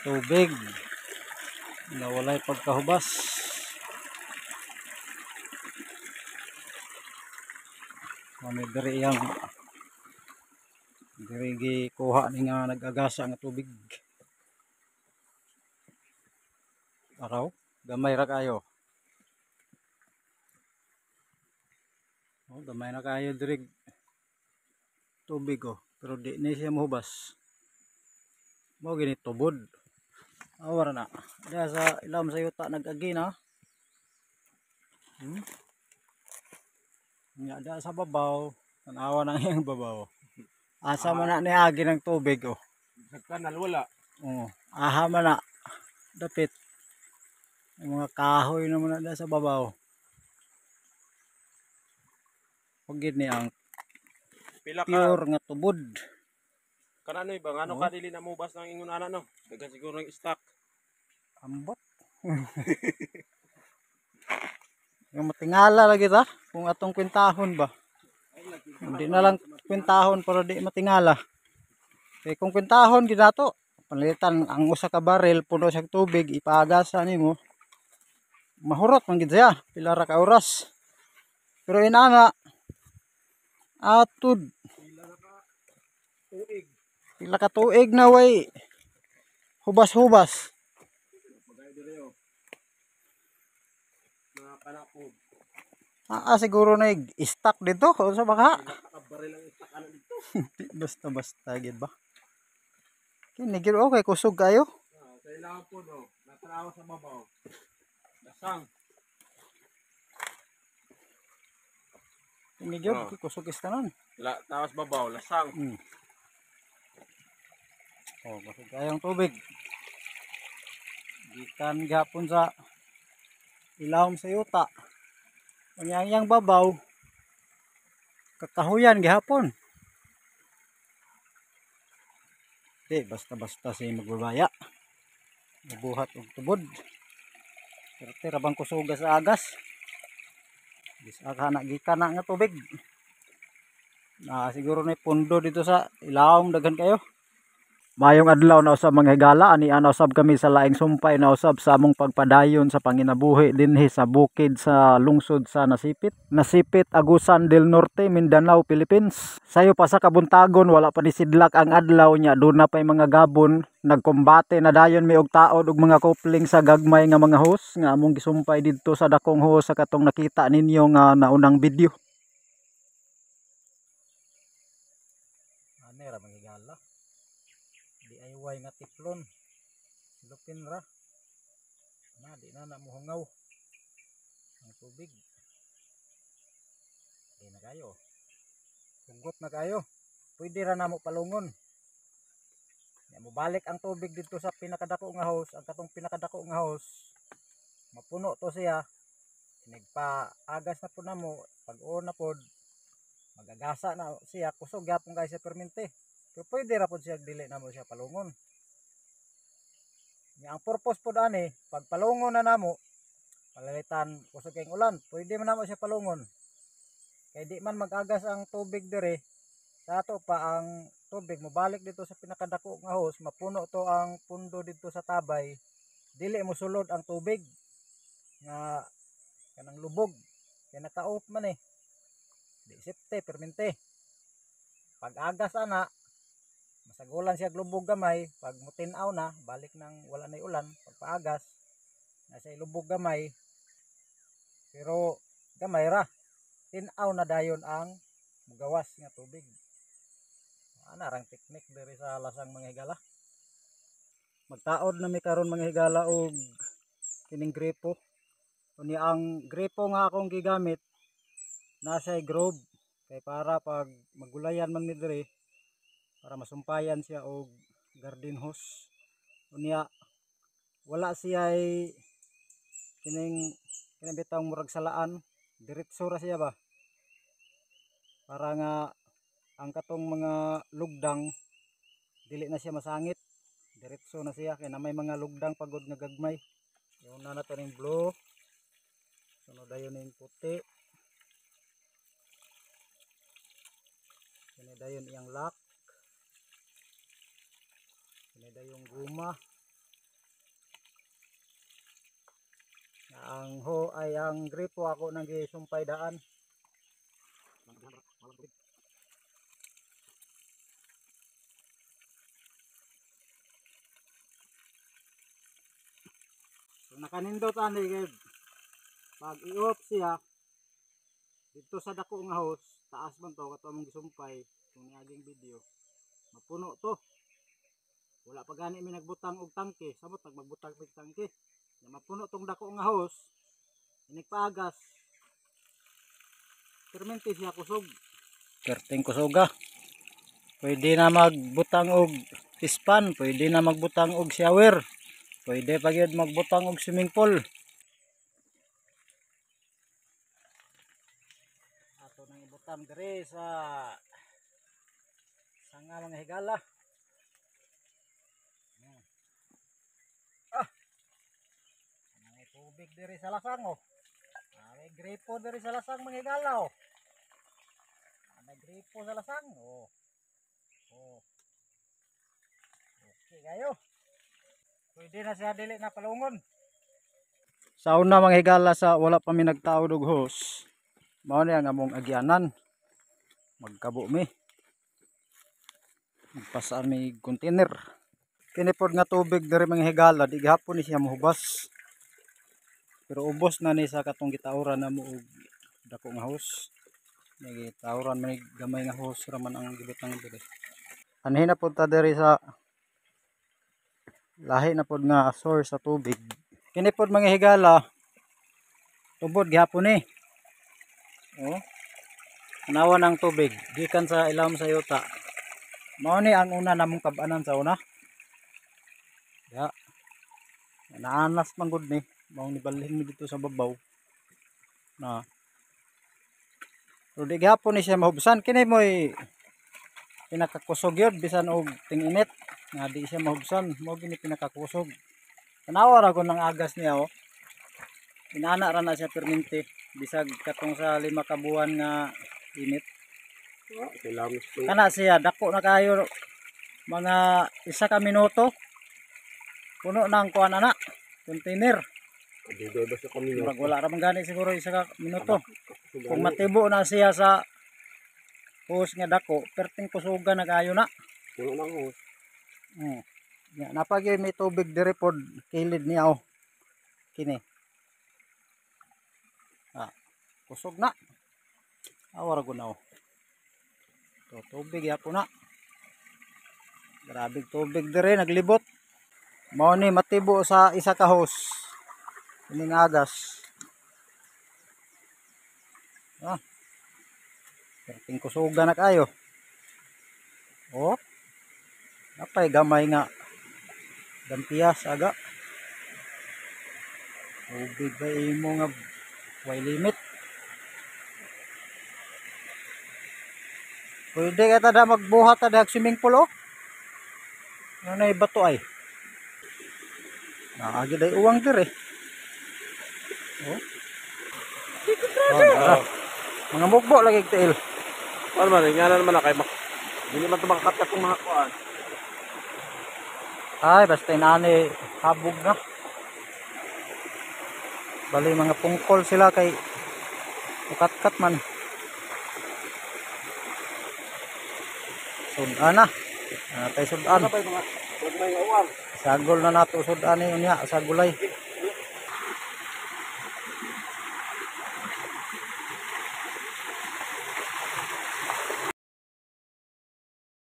tubig na walay pagkahubas. Kami diri yang diri gikuha ni nga nag-agasa nga tubig. Araw, gamay ra kayo. Oh, gamay na kayo diri tubig oh, pero di ni siya mahubas. Mo gini tubod. Awara na. Diya sa ilam sa yuta nag-agi na. Nga diya sa babaw, tanawa nang iyang babaw. Asa man na ni agi ng tubig oh. Sa kanal wala. Oh, aha man na. Dapit. Yung mga kahoy naman na diya sa babaw. Pag ni ang Pila ka. pure nga tubod. Kanano ba? Ngano ka dili na mubas ng ingon ana no? Dagan siguro ng stock. Ambot. Yung matingala lagi ta kung atong kwintahon ba. Hindi na lang kwintahon pero di matingala. Kaya kung kwintahon gid nato, palitan ang usa ka baril puno sa tubig ipaagasa nimo. Mahurot man gid siya, pila ra ka oras. Pero inana atud Tuig. pila ka tuig na way hubas-hubas. Bagay dire yo. Mga panapod. Siguro na stock dito o sa baka. Nakabaril ang stock ana dito. Basta-basta gid ba. Kini gid okay kusog kayo. Sa ilang po no, natrawa sa babaw. Lasang. Kini gid kusog istanon. Tawas babaw, lasang. Oh, kusog kayong tubig. Gikan gapon sa ilawom sa yuta. Yang babaw kakahuyan gihapon. Di basta-basta si magbabaya. Mabuhat og tubod. Pero bang kusuga sa agas. Bisaka na gikan na nga tubig. Siguro na pundo dito sa ilawom daghan kayo. Mayong adlaw na usab mga higala, ani ana usab kami sa laing sumpay na usab sa among pagpadayon sa panginabuhi dinhi sa bukid sa lungsod sa Nasipit, Agusan del Norte, Mindanao, Philippines. Sayo pa sa kabuntagon wala pa ni sidlak ang adlaw nya, doon na pay mga gabon nagkombate na dayon mi og taod ug mga kopling sa gagmay nga mga host nga among gisumpay didto sa dakong host sa katong nakita ninyo nga naunang video. Ani ra mga higala. DIY nga tiplon. Lupin ra. Di na muhungaw ang tubig. Di na kayo. Hugot na kayo. Pwede ra na mo palungon. Mo balik ang tubig dito sa pinakadako nga house. Ang katong pinakadako nga house, mapuno to siya. Nagpaagas na po na mo. Pag-on na po, magagasa na siya. Kusog yapon guys sa permente. So, pwede ra po siya dili na mo siya palungon. Ang purpose po dani, pag palungon na namo, palalitan kusog kayong ulan, pwede man namo siya palungon. Kaya di man magagas ang tubig dire, sa ato pa ang tubig mobalik dito sa pinakadako nga hose, mapuno to ang pundo dito sa tabay, dili mo sulod ang tubig nga kanang lubog, kaya naka-off man eh. Di sipte, permente. Pag agas ana, masagulan siya lubog gamay, pag mutinaw na balik nang wala na ulan, pagpaagas nasa lubog gamay, pero gamay ra, tinaw na dayon ang mugawas nga tubig. Ana rang teknik diri sa lasang mga higala. Magtaod na mi karon mga higala og kining gripo. Unya ang gripo nga akong gigamit nasa grove kay para pag magulayan man mi diri para masumpayan siya og garden hose. Unya wala siya ay kining bitang murag salaan, diretso ra siya ba, para nga ang katong mga lugdang dili na siya masangit, diretso na siya. Kaya na may mga lugdang pagod nga gagmay. Yung na nato ning blue, sunod dayon ning puti, sunod dayon iyang lock, sunod dayon guma, Ang ho ay ang gripo ako nang gisumpay daan. So nakanindot ani kay pag i-off siya dito sa dako nga host, taas man to kato among gisumpay kung niaging video. Mapuno to. Wala pa gani mi nagbutang og tangke, samot magbutang og tangke. Na mapuno tong dako nga host, inigpaagas. Permente siya kusog. Perting kusoga. Pwede na magbutang og pispan, pwede na magbutang og shower. Pwede pa gyud magbutang og swimming pool. Ato nang ibutang dire sa sanga mga higala. May tubig dire sa lasang oh. May gripo dire sa lasang mga higala oh. May gripo sa lasang oh. Oh. Okay kayo. Pwede na siya dili na palungon. Sa una mga higala sa wala pa mi nagtaod og hose. Mao ni ang among agyanan. Magkabo mi. Magpasaan mi container. Kini pod nga tubig diri mga higala di gihapon ni siya mohubas. Pero ubos na ni sa katong gitauran namo og dako nga hose. May gitauran may gamay nga hose raman ang gibutang diri. Anhin na pod ta diri sa lahi na pod nga source sa tubig. Kini pod mga higala tubod gihapon ni. Oh. Tanawan ang tubig gikan sa ilam sa yuta. Mao ni ang una namong kab-anan sa una. Ya. Naanas man gud ni, mao ni balhin mi dito sa babaw. Na. Pero di gihapon ni siya mahubsan kini moy pinakakusog yun bisan og ting-init nga di siya mahubsan mo gini pinakakusog. Tanawa ra ko ng agas niya oh. Inana ra na siya perminti bisag katong sa 5 ka buwan nga init. Kana siya dako na kayo mga 1 ka minuto. Puno na ang kuan ana container. Wala ra man gani siguro 1 ka minuto. Kung matibo na siya sa hose nga dako, perting kusugan na kayo na. Puno nang hose. Ya, napagi may tubig dire pod kilid niya oh. Kini. Kusog na. Awara ko na oh. To tubig yapo na. Grabe tubig dire naglibot. Mao ni matibo sa 1 ka hose. Ining agas. Perting kusugan na kayo. Oh. Napay gamay nga dampiyas aga. Tubig ba imo nga way limit. Pwede ka tada magbuhat tada swimming pool oh. Ano na bato ay. Naagi day uwang dire. Oh. Mga mukbo lagi tiil. Ano man, ingana naman na kay hindi man ito makakakat ng mga kuan. Ay, basta inani habog na. Bali mga pungkol sila kay ukat-kat man. Sudan na. Tayo sudan. Ano pa yung mga may uwang? Sagol na nato sudan niya sa gulay.